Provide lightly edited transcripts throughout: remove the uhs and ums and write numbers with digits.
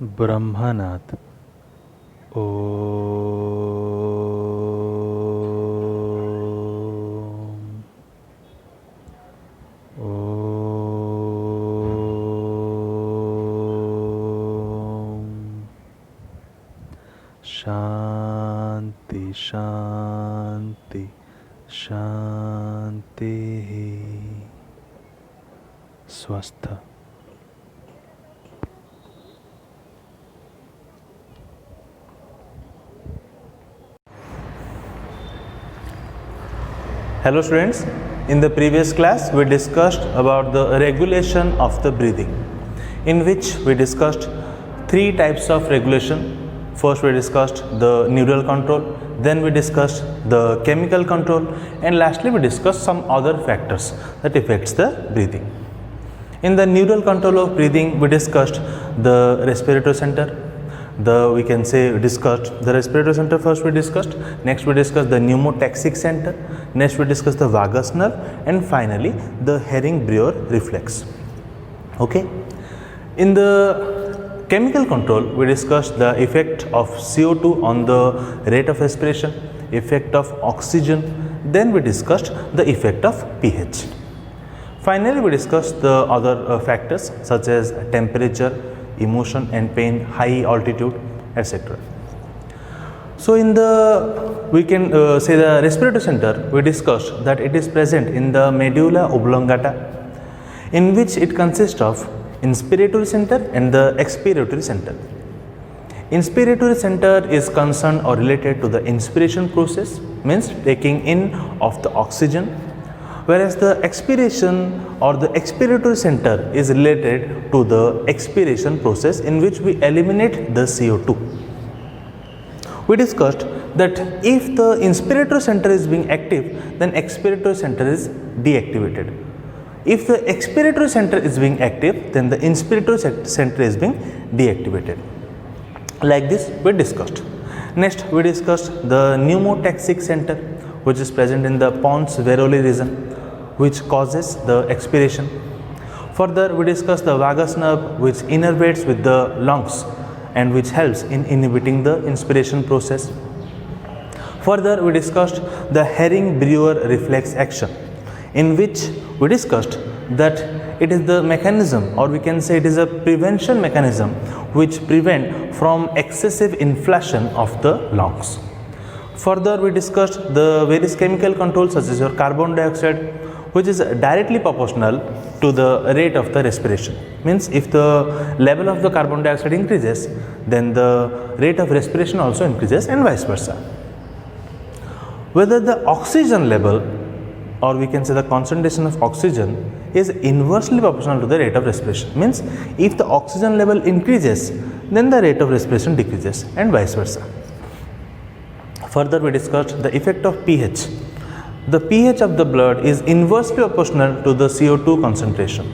ब्रह्मनाथ ओ शांति शांति शांति स्वस्थ। Hello students, in the previous class we discussed about the regulation of the breathing, in which we discussed three types of regulation. First we discussed the neural control, then we discussed the chemical control, and lastly we discussed some other factors that affects the breathing. In the neural control of breathing we discussed the respiratory center, we discussed the respiratory center first we discussed, next we discussed the pneumotaxic center, next we discussed the vagus nerve, and finally the Herring-Brewer reflex. Okay. In the chemical control we discussed the effect of CO2 on the rate of respiration, effect of oxygen, then we discussed the effect of pH. Finally we discussed the other factors such as temperature, emotion and pain, high altitude, etc. So in the the respiratory center we discussed that it is present in the medulla oblongata, in which it consists of inspiratory center and the expiratory center. Inspiratory center is concerned or related to the inspiration process, means taking in of the oxygen, whereas the expiration or the expiratory center is related to the expiration process, in which we eliminate the CO2. We discussed that if the inspiratory center is being active, then expiratory center is deactivated. If the expiratory center is being active, then the inspiratory center is being deactivated. Like this we discussed. Next we discussed the pneumotaxic center, which is present in the pons varolii region, which causes the expiration. Further we discussed the vagus nerve, which innervates with the lungs and which helps in inhibiting the inspiration process. Further we discussed the Herring-Brewer reflex action, in which we discussed that it is the mechanism, or we can say it is a prevention mechanism, which prevent from excessive inflation of the lungs. Further we discussed the various chemical controls such as your carbon dioxide, which is directly proportional to the rate of the respiration. Means if the level of the carbon dioxide increases, then the rate of respiration also increases, and vice versa. Whether the oxygen level, or we can say the concentration of oxygen, is inversely proportional to the rate of respiration. Means if the oxygen level increases, then the rate of respiration decreases, and vice versa. Further we discussed the effect of pH. The pH of the blood is inversely proportional to the CO2 concentration,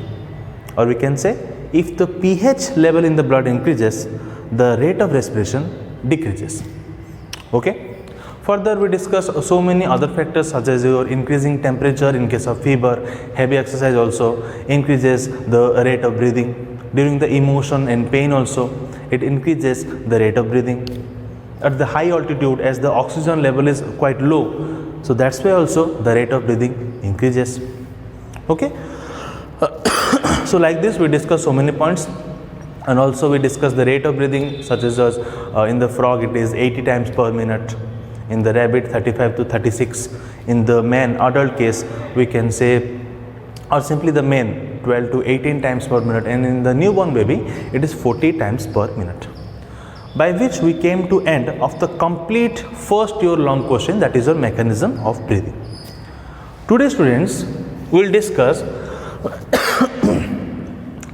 or we can say if the pH level in the blood increases, the rate of respiration decreases. Okay. Further we discuss so many other factors such as your increasing temperature in case of fever. Heavy exercise also increases the rate of breathing. During the emotion and pain also it increases the rate of breathing. At the high altitude, as the oxygen level is quite low, so that's why also the rate of breathing increases. Okay. So like this we discuss so many points, and also we discuss the rate of breathing, such as in the frog it is 80 times per minute, in the rabbit 35 to 36, in the man adult case we can say, or simply the men, 12 to 18 times per minute, and in the newborn baby it is 40 times per minute. By which we came to end of the complete first year long question, that is your mechanism of breathing. Today students will discuss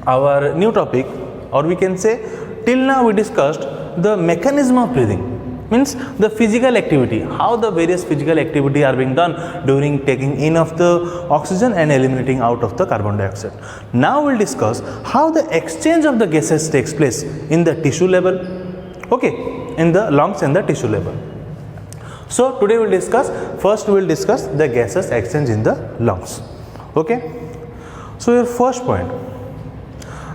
our new topic, or we can say till now we discussed the mechanism of breathing, means the physical activity, how the various physical activity are being done during taking in of the oxygen and eliminating out of the carbon dioxide. Now we'll discuss how the exchange of the gases takes place in the tissue level, okay, in the lungs and the tissue level. So today we'll discuss the gases exchange in the lungs. Okay. So your first point,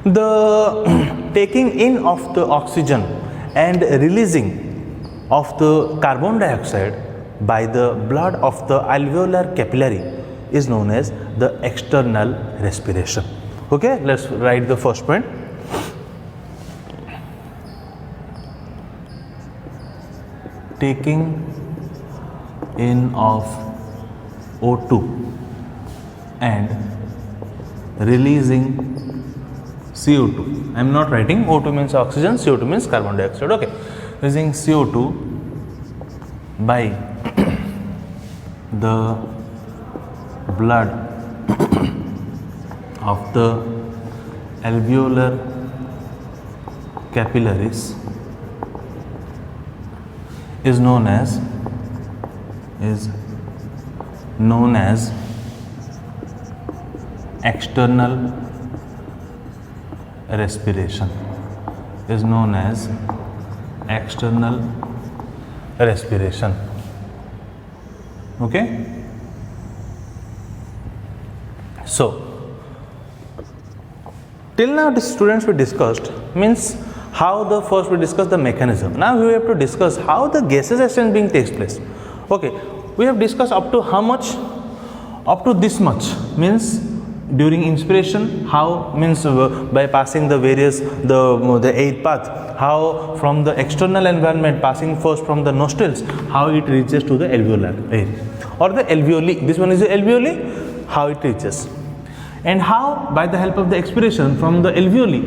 The taking in of the oxygen and releasing of the carbon dioxide by the blood of the alveolar capillary is known as the external respiration. Okay, let's write the first point. Taking in of O2 and releasing CO2. I am not writing O2 means oxygen, CO2 means carbon dioxide. Okay, releasing CO2 by the blood of the alveolar capillaries is known as external respiration. Is known as external respiration. Okay. So till now the students we discussed means how the first we discussed the mechanism. Now we have to discuss how the gases exchange being takes place. Okay, we have discussed up to how much, up to this much means during inspiration, how means by passing the various the air path, how from the external environment passing first from the nostrils, how it reaches to the alveolar air or the alveoli. This one is the alveoli, how it reaches, and how by the help of the expiration from the alveoli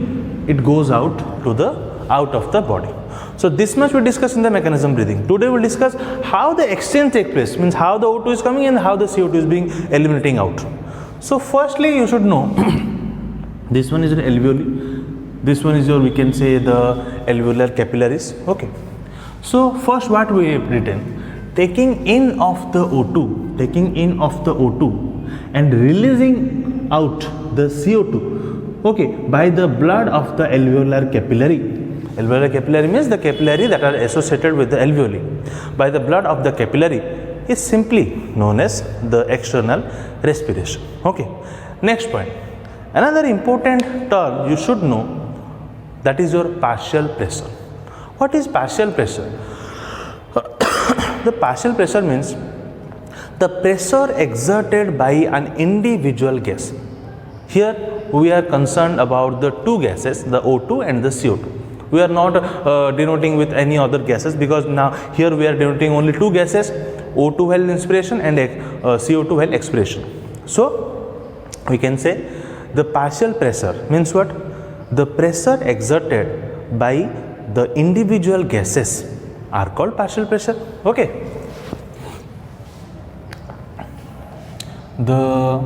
it goes out to the out of the body. So this much we discuss in the mechanism breathing. Today we'll discuss how the exchange takes place, means how the O2 is coming and how the CO2 is being eliminating out. So firstly you should know this one is an alveoli, this one is your, we can say, the alveolar capillaries. Okay, so first what we have written, taking in of the O2, and releasing out the CO2, okay, by the blood of the alveolar capillary. Alveolar capillary means the capillary that are associated with the alveoli. By the blood of the capillary is simply known as the external respiration. Okay, next point. Another important term you should know, that is your partial pressure. What is partial pressure? The partial pressure means the pressure exerted by an individual gas. Here we are concerned about the two gases, the O2 and the CO2. We are not denoting with any other gases, because now here we are denoting only two gases, O2 while inspiration and CO2 while expiration. So we can say the partial pressure means what? The pressure exerted by the individual gases are called partial pressure. Okay. The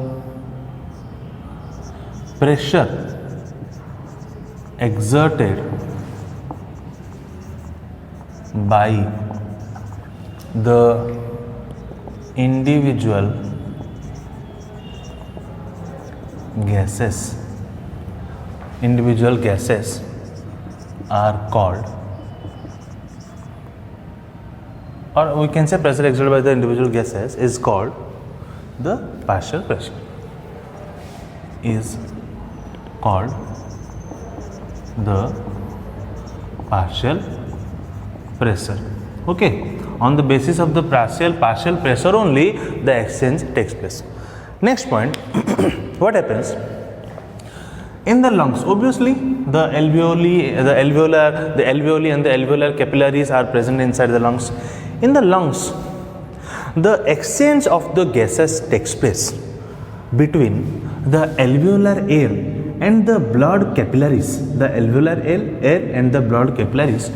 pressure exerted by the individual gases are called, or we can say pressure exerted by the individual gases is called the partial pressure, is called the partial pressure. Okay, on the basis of the partial pressure only the exchange takes place. Next point, what happens in the lungs? Obviously the alveoli and the alveolar capillaries are present inside the lungs. In the lungs, the exchange of the gases takes place between the alveolar air and the blood capillaries, the alveolar air and the blood capillaries,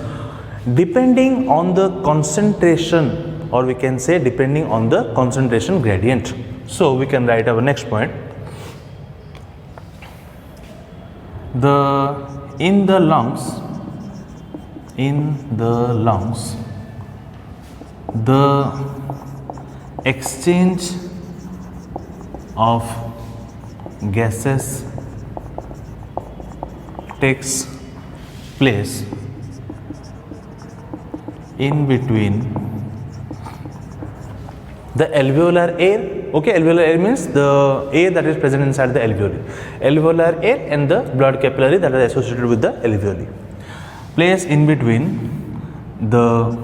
depending on the concentration, or we can say depending on the concentration gradient. So we can write our next point. In the lungs, the exchange of gases takes place in between the alveolar air. Okay, alveolar air means the air that is present inside the alveoli. Alveolar air and the blood capillary that are associated with the alveoli. Place in between the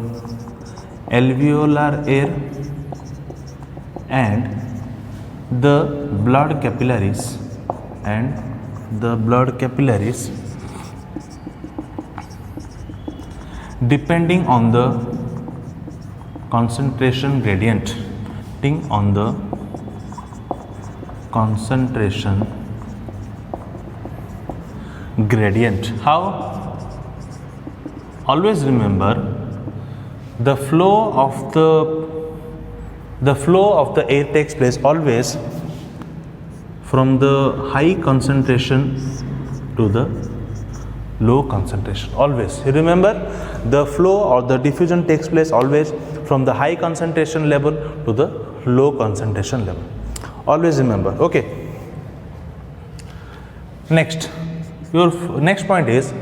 alveolar air and the blood capillaries depending on the concentration gradient. How? Always remember the flow of the air takes place always from the high concentration to the low concentration. Always you remember the flow or the diffusion takes place always from the high concentration level to the low concentration level. Always remember. Okay, next, your next point is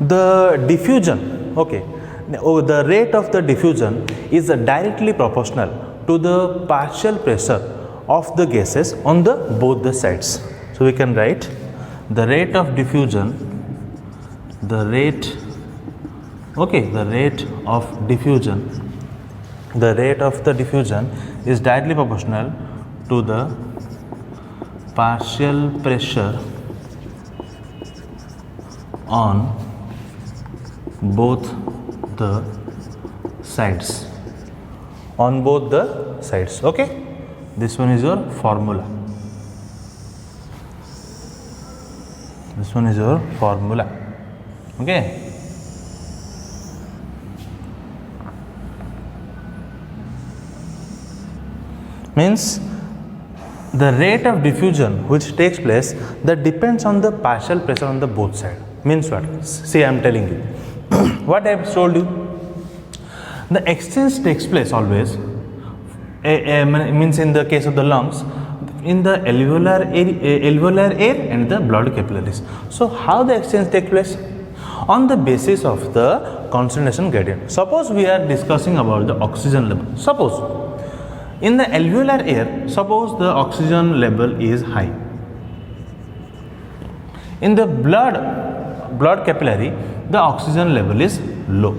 the diffusion. Okay, the rate of the diffusion is directly proportional to the partial pressure of the gases on the both the sides. So we can write the rate of diffusion, the rate of the diffusion is directly proportional to the partial pressure on both the sides. Okay, this one is your formula. Okay, means the rate of diffusion which takes place that depends on the partial pressure on the both sides. Means what? See, I am telling you what I have told you. The exchange takes place always, means in the case of the lungs, in the alveolar air and the blood capillaries. So how the exchange takes place? On the basis of the concentration gradient. Suppose we are discussing about the oxygen level. Suppose in the alveolar air, suppose the oxygen level is high. In the blood capillary, the oxygen level is low.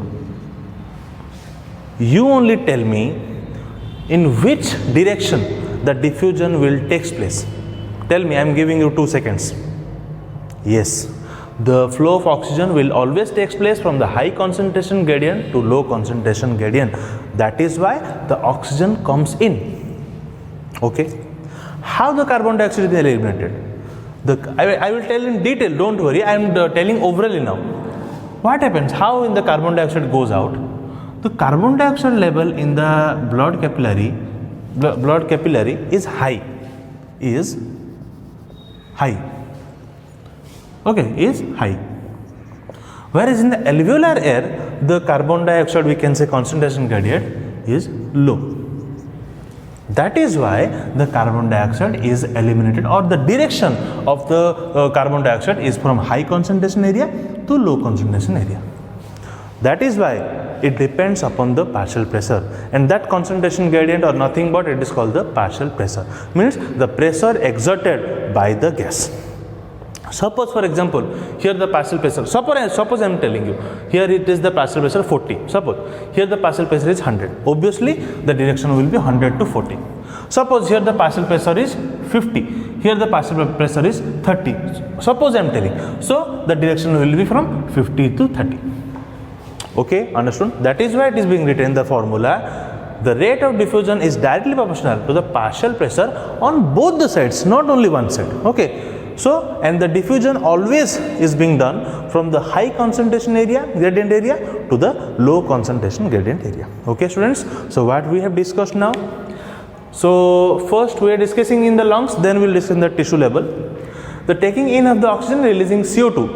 You only tell me in which direction the diffusion will take place. Tell me, I am giving you 2 seconds. Yes, the flow of oxygen will always takes place from the high concentration gradient to low concentration gradient. That is why the oxygen comes in. Okay, how the carbon dioxide is eliminated? I will tell in detail, don't worry, I am telling overally now. What happens? How in the carbon dioxide goes out? The carbon dioxide level in the blood capillary is high. Okay, is high. Whereas in the alveolar air, the carbon dioxide, we can say concentration gradient is low. That is why the carbon dioxide is eliminated, or the direction of the carbon dioxide is from high concentration area to low concentration area. That is why it depends upon the partial pressure, and that concentration gradient or nothing but it is called the partial pressure, means the pressure exerted by the gas. Suppose for example, here the partial pressure, suppose I am telling you, here it is the partial pressure 40, suppose here the partial pressure is 100, obviously the direction will be 100 to 40. Suppose here the partial pressure is 50, here the partial pressure is 30, suppose I am telling, so the direction will be from 50 to 30. Okay, understood? That is why it is being written in the formula. The rate of diffusion is directly proportional to the partial pressure on both the sides, not only one side. Okay. So, and the diffusion always is being done from the high concentration area, gradient area, to the low concentration gradient area. Okay, students. So, what we have discussed now. So, first we are discussing in the lungs, then we will discuss in the tissue level. The taking in of the oxygen, releasing CO2,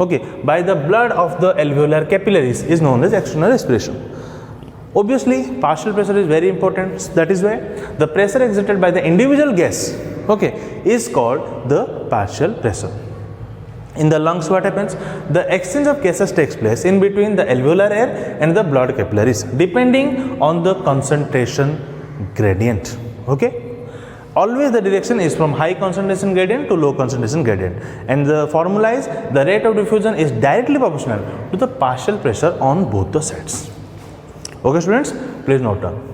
okay, by the blood of the alveolar capillaries is known as external respiration. Obviously, partial pressure is very important. That is why the pressure exerted by the individual gas, okay, is called the partial pressure. In the lungs, what happens? The exchange of gases takes place in between the alveolar air and the blood capillaries, depending on the concentration gradient. Okay, always the direction is from high concentration gradient to low concentration gradient, and the formula is the rate of diffusion is directly proportional to the partial pressure on both the sides. Okay students, please note down.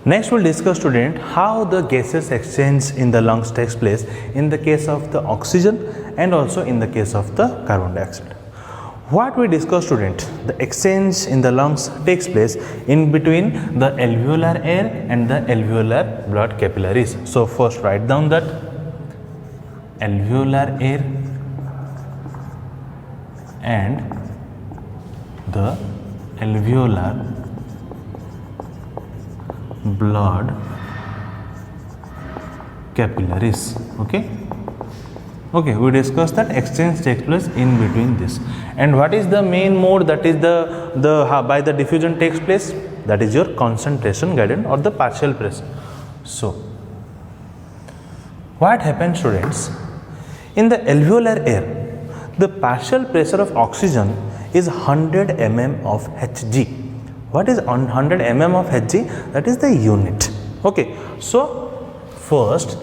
Next we'll discuss student how the gaseous exchange in the lungs takes place in the case of the oxygen and also in the case of the carbon dioxide. What we discuss student, the exchange in the lungs takes place in between the alveolar air and the alveolar blood capillaries. So first write down that alveolar air and the alveolar blood capillaries. Okay, we discussed that exchange takes place in between this. And what is the main mode that is by the diffusion takes place? That is your concentration gradient or the partial pressure. So what happens students, in the alveolar air the partial pressure of oxygen is 100 mm of Hg. What is 100 mm of Hg? That is the unit. Okay, so first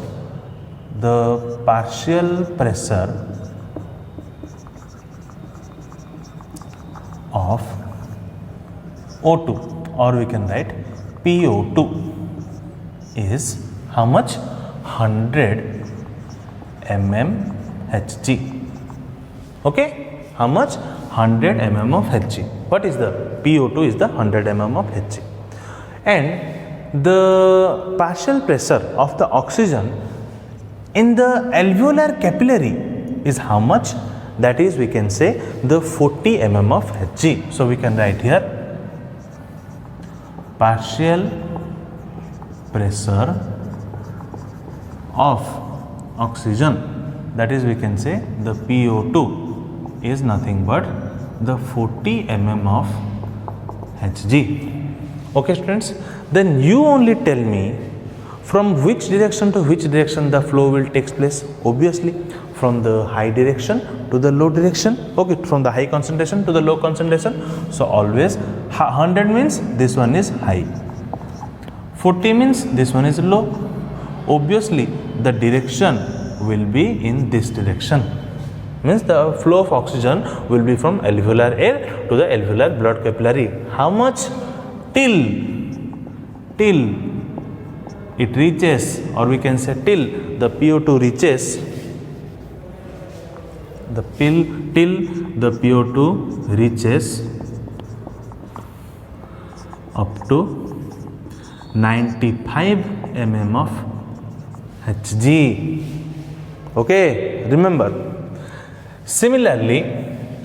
the partial pressure of O2, or we can write PO2, is how much? 100 mm Hg. Okay, how much? 100 mm of Hg. What is the PO2? Is the 100 mm of Hg. And the partial pressure of the oxygen in the alveolar capillary is how much? That is, we can say the 40 mm of Hg. So we can write here partial pressure of oxygen, that is, we can say the PO2 is nothing but the 40 mm of Hg. Okay students, then you only tell me from which direction to which direction the flow will take place. Obviously from the high direction to the low direction. Okay, from the high concentration to the low concentration. So always 100 means this one is high, 40 means this one is low. Obviously the direction will be in this direction, means the flow of oxygen will be from alveolar air to the alveolar blood capillary. How much? Till it reaches, or we can say till the PO2 reaches, till the PO2 reaches up to 95 mm of Hg. Okay, remember. Similarly,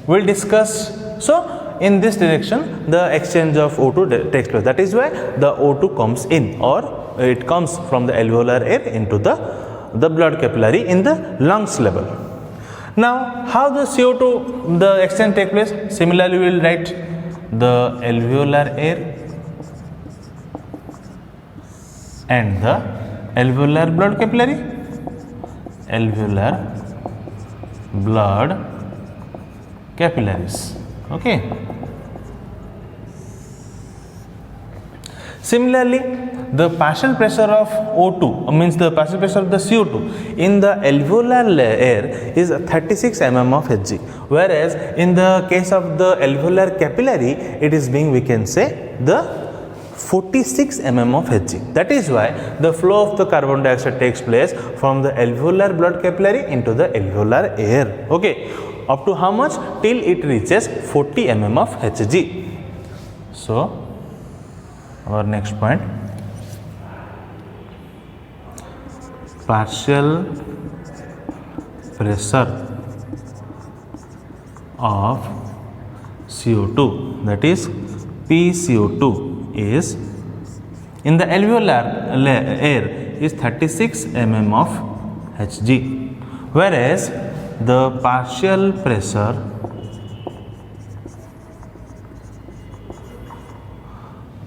we'll discuss, so in this direction the exchange of O2 takes place. That is why the O2 comes in, or it comes from the alveolar air into the blood capillary in the lungs level. Now, how the CO2, the exchange take place? Similarly, we will write the alveolar air and the alveolar blood capillary, alveolar blood capillaries. Okay. Similarly, the partial pressure of O2, means the partial pressure of the CO2 in the alveolar air is 36 mm of Hg, whereas in the case of the alveolar capillary it is being, we can say, the 46 mm of Hg. That is why the flow of the carbon dioxide takes place from the alveolar blood capillary into the alveolar air. Okay, up to how much? Till it reaches 40 mm of Hg. So our next point, partial pressure of CO2, that is PCO2, is in the alveolar air is 36 mm of Hg, whereas the partial pressure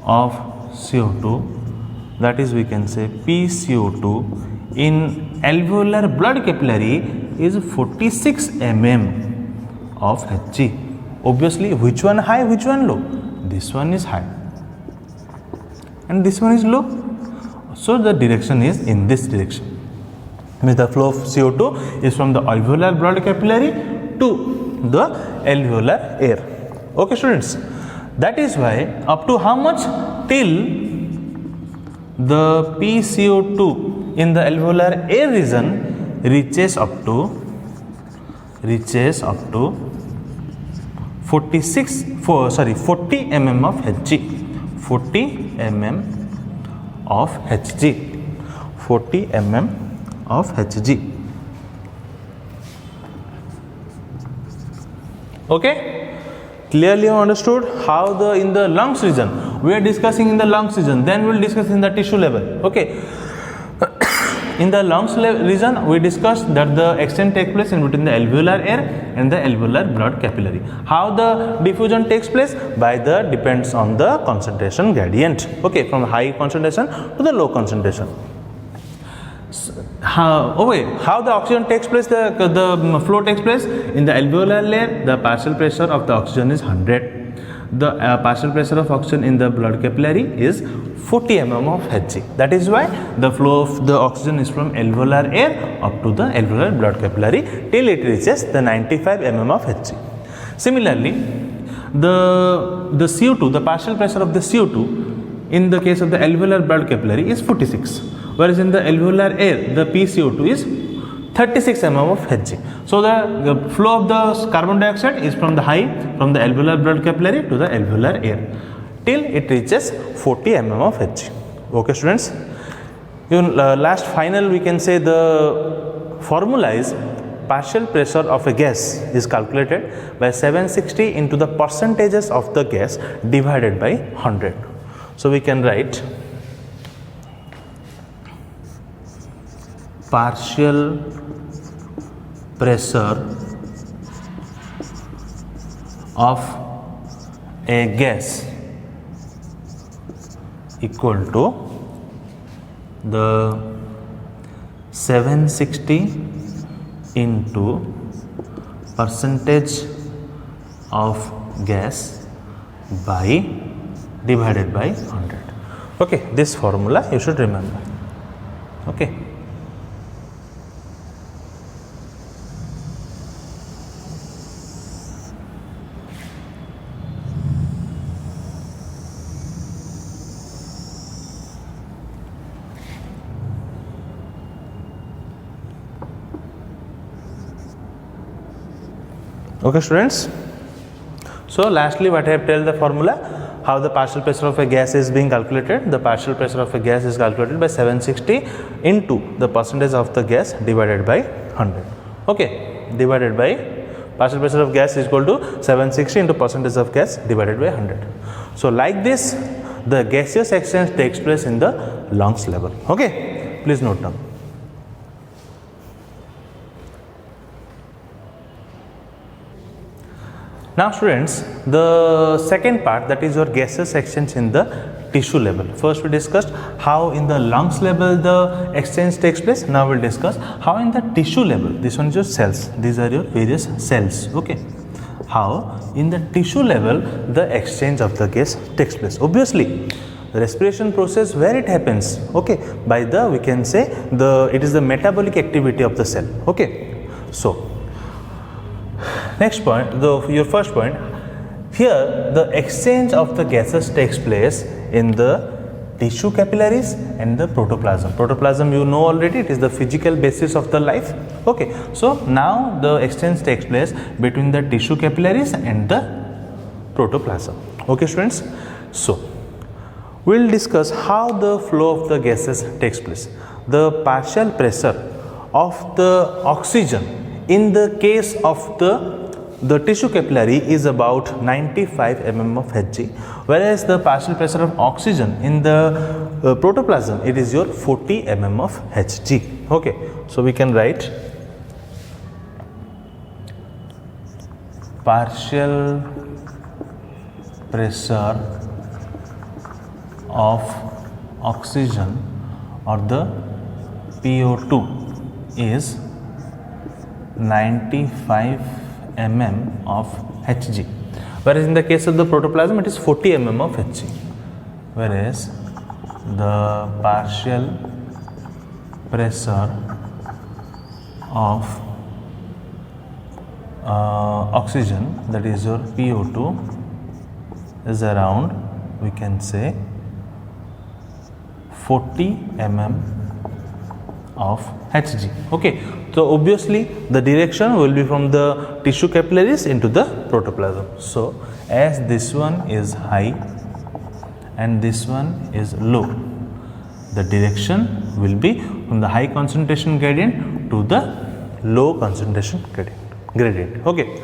of CO2, that is, we can say PCO2 in alveolar blood capillary is 46 mm of Hg. Obviously, which one high, which one low? This one is high and this one is low. So the direction is in this direction. Means the flow of CO2 is from the alveolar blood capillary to the alveolar air. Okay, students. That is why up to how much? Till the PCO2 in the alveolar air region reaches up to 40 mm of Hg. 40 mm of Hg. 40 mm of Hg. Okay, clearly you understood how the in the lungs region we are discussing in the lungs region, then we will discuss in the tissue level. Okay. In the lungs region, we discussed that the exchange takes place in between the alveolar air and the alveolar blood capillary. How the diffusion takes place? By the depends on the concentration gradient. Okay, from high concentration to the low concentration. How the oxygen takes place, the flow takes place in the alveolar layer. The partial pressure of the oxygen is 100. The partial pressure of oxygen in the blood capillary is 40 mm of Hg. That is why the flow of the oxygen is from alveolar air up to the alveolar blood capillary till it reaches the 95 mm of Hg. Similarly, the CO2, the partial pressure of the CO2 in the case of the alveolar blood capillary is 46, whereas in the alveolar air the PCO2 is 36 mm of Hg. So the flow of the carbon dioxide is from the alveolar blood capillary to the alveolar air till it reaches 40 mm of Hg. Okay, students. Even last final we can say the formula is partial pressure of a gas is calculated by 760 into the percentages of the gas divided by 100. So we can write partial pressure of a gas equal to the 760 into percentage of gas by divided by 100. Okay, this formula you should remember. Okay. Okay, students. So lastly, what I have told the formula, how the partial pressure of a gas is being calculated. The partial pressure of a gas is calculated by 760 into the percentage of the gas divided by 100. Okay, divided by partial pressure of gas is equal to 760 into percentage of gas divided by 100. So like this, the gaseous exchange takes place in the lungs level. Okay, please note down. Now students, the second part, that is your gaseous exchange in the tissue level. First we discussed how in the lungs level the exchange takes place. Now we will discuss how in the tissue level. This one is your cells. These are your various cells. Okay. How in the tissue level the exchange of the gas takes place. Obviously, the respiration process, where it happens, okay, by the, we can say it is the metabolic activity of the cell. Okay. So next point, your first point, here the exchange of the gases takes place in the tissue capillaries and the protoplasm. Protoplasm you know already, it is the physical basis of the life. Okay, so now the exchange takes place between the tissue capillaries and the protoplasm. Okay, students. So we will discuss how the flow of the gases takes place. The partial pressure of the oxygen in the case of the tissue capillary is about 95 mm of Hg, whereas the partial pressure of oxygen in the protoplasm, it is your 40 mm of Hg. Okay, so we can write partial pressure of oxygen or the PO2 is 95 mm of Hg. whereas in the case of the protoplasm it is 40 mm of Hg, whereas the partial pressure of oxygen, that is your PO2, is around, we can say, 40 mm of Hg. Okay, so obviously the direction will be from the tissue capillaries into the protoplasm. So as this one is high and this one is low, the direction will be from the high concentration gradient to the low concentration gradient. Okay.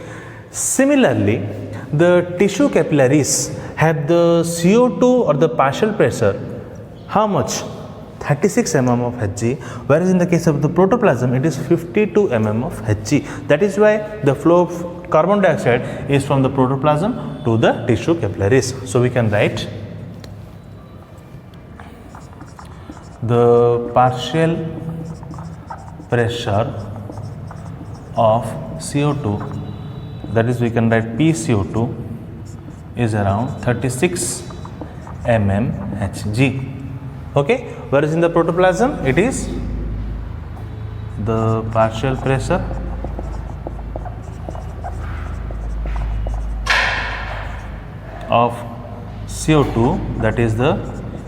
Similarly, the tissue capillaries have the CO2 or the partial pressure, how much? 36 mm of Hg, whereas in the case of the protoplasm it is 52 mm of Hg. That is why the flow of carbon dioxide is from the protoplasm to the tissue capillaries. So we can write the partial pressure of CO2, that is we can write PCO2, is around 36 mm Hg. Okay, whereas in the protoplasm it is the partial pressure of CO2, that is the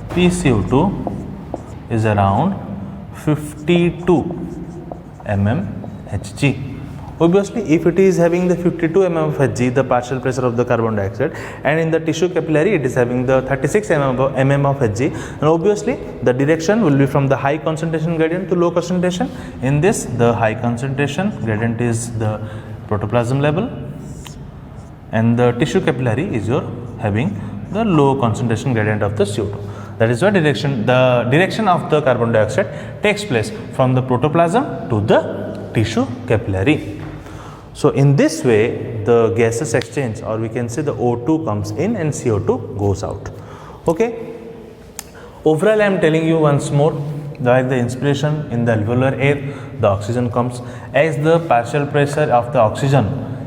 PCO2, is around 52 mm Hg. Obviously, if it is having the 52 mm of Hg, the partial pressure of the carbon dioxide, and in the tissue capillary it is having the 36 mm of Hg, and obviously the direction will be from the high concentration gradient to low concentration. In this, the high concentration gradient is the protoplasm level, and the tissue capillary is your having the low concentration gradient of the CO2. That is why the direction of the carbon dioxide takes place from the protoplasm to the tissue capillary. So in this way, the gaseous exchange, or we can say the O2 comes in and CO2 goes out. Okay. Overall, I am telling you once more, that the inspiration in the alveolar air, the oxygen comes. As the partial pressure of the oxygen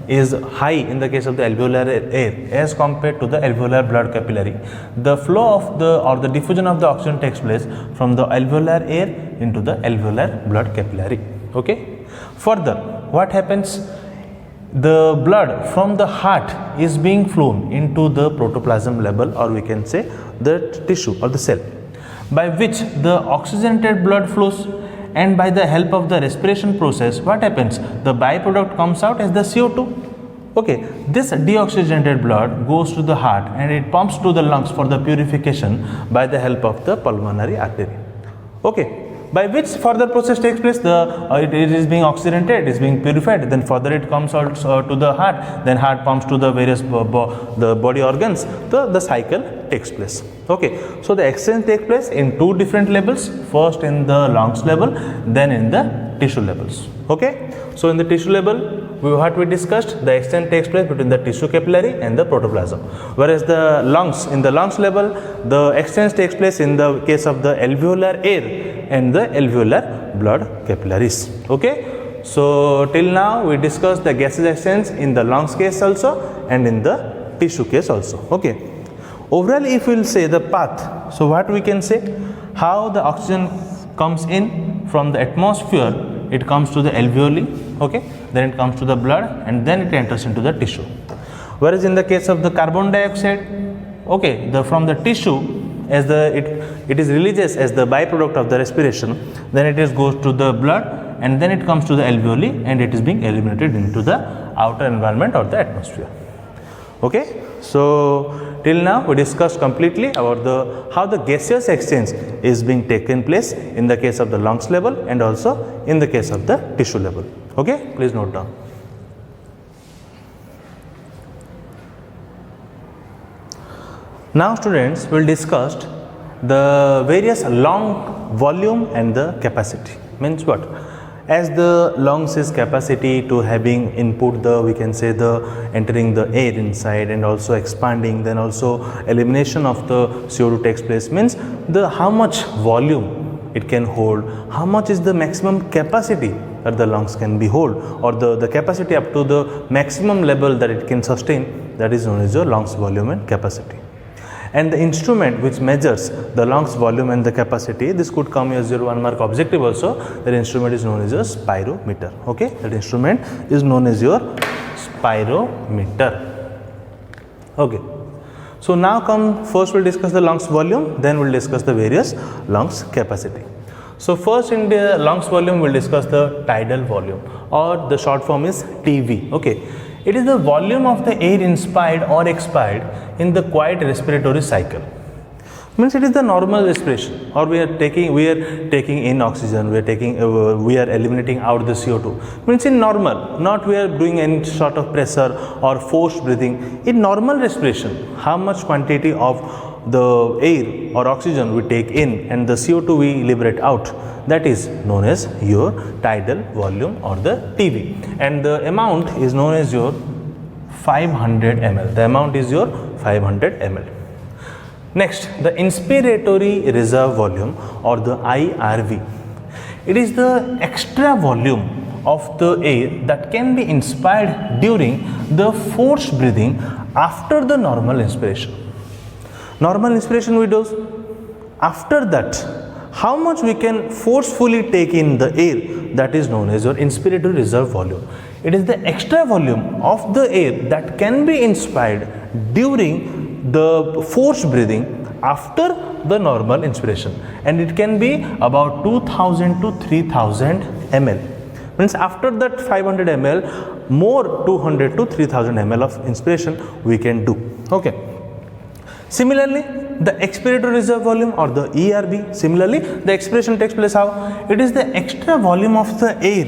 is high in the case of the alveolar air as compared to the alveolar blood capillary, the flow of the diffusion of the oxygen takes place from the alveolar air into the alveolar blood capillary. Okay. Further, what happens? The blood from the heart is being flown into the protoplasm level, or we can say the tissue or the cell, by which the oxygenated blood flows, and by the help of the respiration process, what happens? The byproduct comes out as the CO2. Okay, this deoxygenated blood goes to the heart and it pumps to the lungs for the purification by the help of the pulmonary artery. Okay, by which further process takes place? It is being oxygenated, it is being purified, then further it comes out to the heart, then heart pumps to the various the body organs. The cycle takes place. Okay, so the exchange takes place in two different levels, first in the lungs level, then in the tissue levels. Okay, so in the tissue level, what we discussed, the exchange takes place between the tissue capillary and the protoplasm, whereas the lungs, in the lungs level, the exchange takes place in the case of the alveolar air and the alveolar blood capillaries. Okay, so till now we discussed the gases exchange in the lungs case also and in the tissue case also. Okay, overall if we will say the path, so what we can say, how the oxygen comes in from the atmosphere, it comes to the alveoli, okay, then it comes to the blood, and then it enters into the tissue. Whereas in the case of the carbon dioxide, okay, from the tissue, as it is released as the byproduct of the respiration, then it goes to the blood, and then it comes to the alveoli, and it is being eliminated into the outer environment or the atmosphere. Okay, so till now we discussed completely about how the gaseous exchange is being taken place in the case of the lungs level and also in the case of the tissue level. Okay, please note down. Now students, we will discuss the various lung volume and the capacity. Means what? As the lungs is capacity to having input we can say the entering the air inside and also expanding, then also elimination of the CO2 takes place, means how much volume it can hold, how much is the maximum capacity that the lungs can be hold, or the capacity up to the maximum level that it can sustain, that is known as your lungs volume and capacity. And the instrument which measures the lungs volume and the capacity, this could come as your 1 mark objective also. That instrument is known as your spirometer. Okay, that instrument is known as your spirometer. Okay, so now first we'll discuss the lungs volume, then we'll discuss the various lungs capacity. So first in the lungs volume we'll discuss the tidal volume, or the short form is TV. Okay, it is the volume of the air inspired or expired in the quiet respiratory cycle. Means it is the normal respiration, or we are taking in oxygen, we are eliminating out the CO2. Means in normal, not we are doing any sort of pressure or forced breathing. In normal respiration, how much quantity of the air or oxygen we take in and the CO2 we liberate out, that is known as your tidal volume or the TV, and the amount is known as your 500 ml. The amount is your 500 ml. Next, the inspiratory reserve volume or the IRV. It is the extra volume of the air that can be inspired during the forced breathing after the normal inspiration. Normal inspiration we do. After that, how much we can forcefully take in the air, that is known as your inspiratory reserve volume. It is the extra volume of the air that can be inspired during the forced breathing after the normal inspiration, and it can be about 2000 to 3000 ml. Means after that 500 ml, more 200 to 3000 ml of inspiration we can do. Okay. Similarly, the expiratory reserve volume or the ERV, similarly the expiration takes place how? It is the extra volume of the air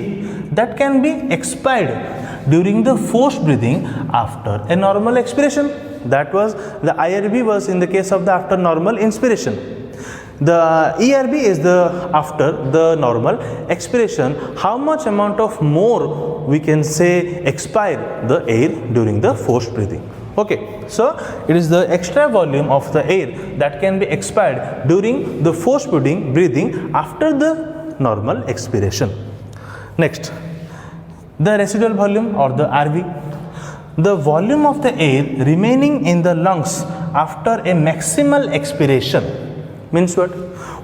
that can be expired during the forced breathing after a normal expiration. That was the IRV was in the case of the after normal inspiration. The ERV is the after the normal expiration, how much amount of more we can say expire the air during the forced breathing. Okay, so it is the extra volume of the air that can be expired during the forced breathing after the normal expiration. Next, the residual volume or the RV, the volume of the air remaining in the lungs after a maximal expiration. Means what?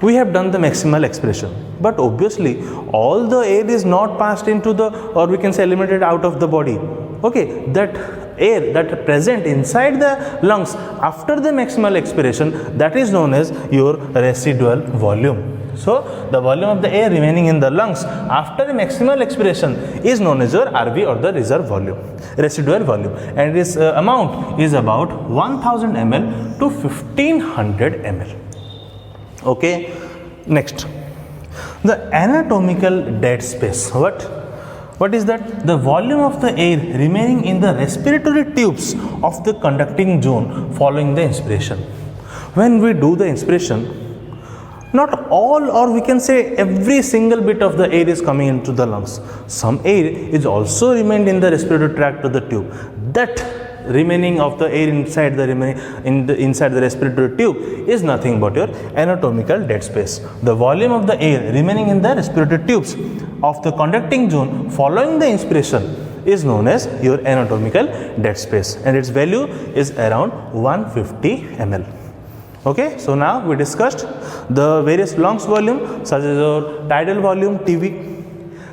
We have done the maximal expiration, but obviously all the air is not passed into the, or we can say eliminated out of the body. Okay, that air that present inside the lungs after the maximal expiration, that is known as your residual volume. So the volume of the air remaining in the lungs after a maximal expiration is known as your RV or the reserve volume, residual volume, and its amount is about 1000 ml to 1500 ml. Okay, next, the anatomical dead space. What is that? The volume of the air remaining in the respiratory tubes of the conducting zone following the inspiration. When we do the inspiration, not all, or we can say every single bit of the air is coming into the lungs. Some air is also remained in the respiratory tract of the tube. That remaining of the air inside the inside the respiratory tube is nothing but your anatomical dead space. The volume of the air remaining in the respiratory tubes of the conducting zone following the inspiration is known as your anatomical dead space, and its value is around 150 ml. Okay, so now we discussed the various lungs volume such as your tidal volume TV,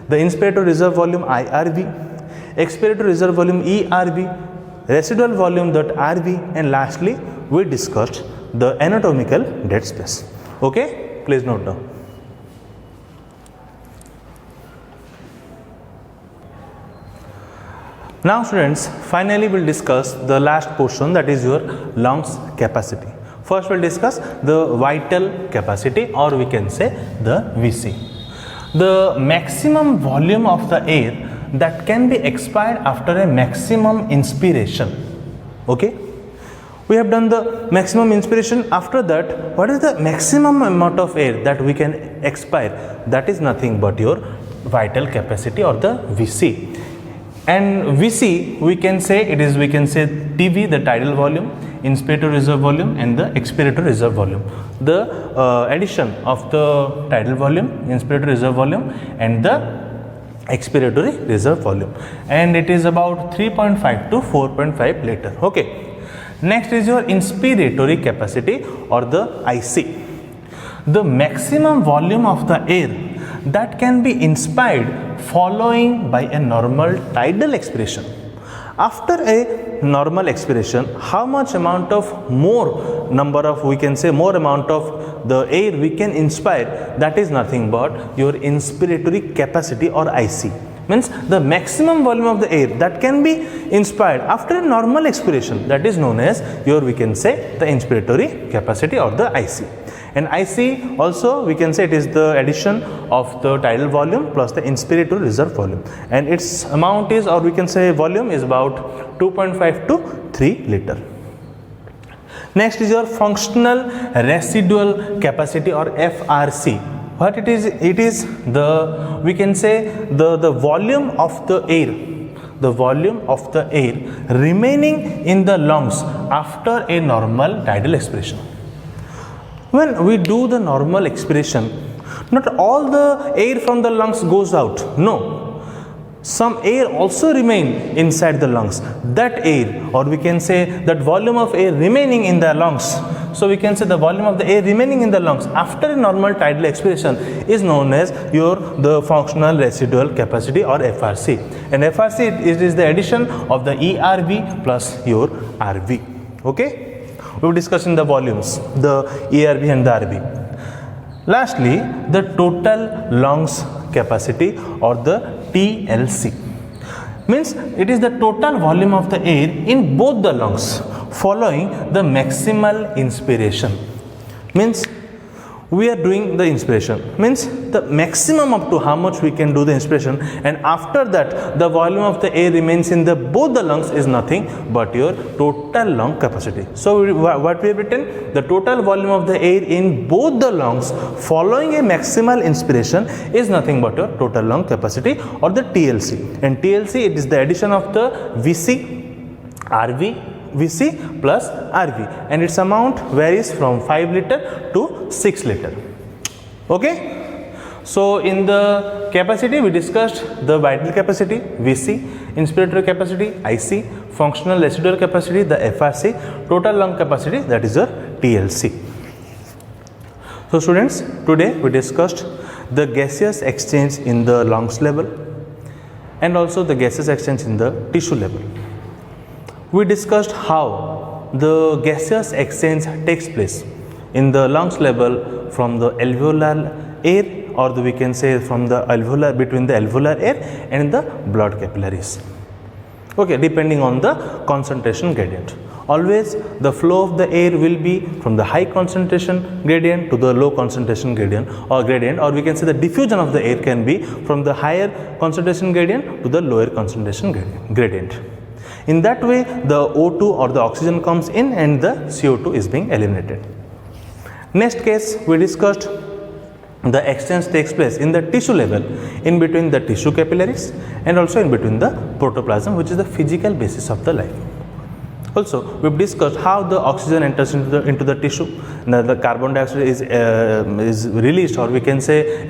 the inspiratory reserve volume IRV, expiratory reserve volume ERV, residual volume .RV, and lastly we discussed the anatomical dead space. Okay, please note down. Now students, finally we'll discuss the last portion, that is your lungs capacity. First we'll discuss the vital capacity, or we can say the VC. The maximum volume of the air that can be expired after a maximum inspiration. Okay, we have done the maximum inspiration. After that, what is the maximum amount of air that we can expire? That is nothing but your vital capacity or the VC. And VC, we can say TV, the tidal volume, inspiratory reserve volume, and the expiratory reserve volume. The addition of the tidal volume, inspiratory reserve volume, and the expiratory reserve volume, and it is about 3.5 to 4.5 liter. Okay. Next is your inspiratory capacity or the IC. The maximum volume of the air that can be inspired following by a normal tidal expiration. After a normal expiration, how much amount of more number of, we can say more amount of the air we can inspire, that is nothing but your inspiratory capacity or IC. Means the maximum volume of the air that can be inspired after a normal expiration, that is known as your, we can say, the inspiratory capacity or the IC. And IC also we can say it is the addition of the tidal volume plus the inspiratory reserve volume, and its amount is, or we can say volume is about 2.5 to 3 liter. Next is your functional residual capacity or FRC. What it is? It is the, we can say, the volume of the air, the volume of the air remaining in the lungs after a normal tidal expiration. When we do the normal expiration, not all the air from the lungs goes out. No, some air also remain inside the lungs. That air, or we can say that volume of air remaining in the lungs. So we can say the volume of the air remaining in the lungs after a normal tidal expiration is known as the functional residual capacity or FRC. And FRC is the addition of the ERV plus your RV. Okay. We will discuss in the volumes, the ERV and the RV. Lastly, the total lungs capacity or the TLC. Means it is the total volume of the air in both the lungs following the maximal inspiration. Means we are doing the inspiration, means the maximum up to how much we can do the inspiration, and after that the volume of the air remains in the both the lungs is nothing but your total lung capacity. So what we have written, the total volume of the air in both the lungs following a maximal inspiration is nothing but your total lung capacity or the TLC. And TLC, it is the addition of the VC, RV, VC plus RV, and its amount varies from 5 liter to 6 liter. Okay. So in the capacity we discussed the vital capacity VC, inspiratory capacity IC, functional residual capacity the FRC, total lung capacity, that is your TLC. So students, today we discussed the gaseous exchange in the lungs level and also the gaseous exchange in the tissue level. We discussed how the gaseous exchange takes place in the lungs level from the alveolar air, or we can say from the alveolar, between the alveolar air and the blood capillaries. Okay, depending on the concentration gradient. Always the flow of the air will be from the high concentration gradient to the low concentration gradient, or we can say the diffusion of the air can be from the higher concentration gradient to the lower concentration gradient. In that way, the O2 or the oxygen comes in and the CO2 is being eliminated. Next case, we discussed the exchange takes place in the tissue level, in between the tissue capillaries and also in between the protoplasm, which is the physical basis of the life. Also, we have discussed how the oxygen enters into the tissue. Now, the carbon dioxide is released, or we can say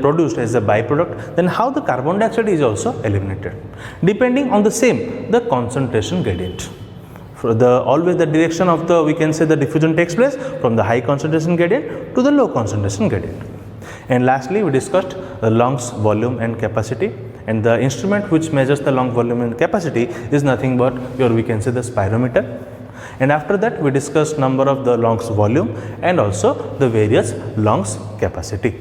produced as a byproduct. Then how the carbon dioxide is also eliminated, depending on the same the concentration gradient. For always the direction of the, we can say, the diffusion takes place from the high concentration gradient to the low concentration gradient. And lastly, we discussed the lungs volume and capacity, and the instrument which measures the lung volume and capacity is nothing but your, we can say, the spirometer. And after that we discussed number of the lungs volume and also the various lungs capacity.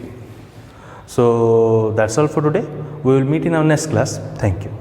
So that's all for today. We will meet in our next class. Thank you.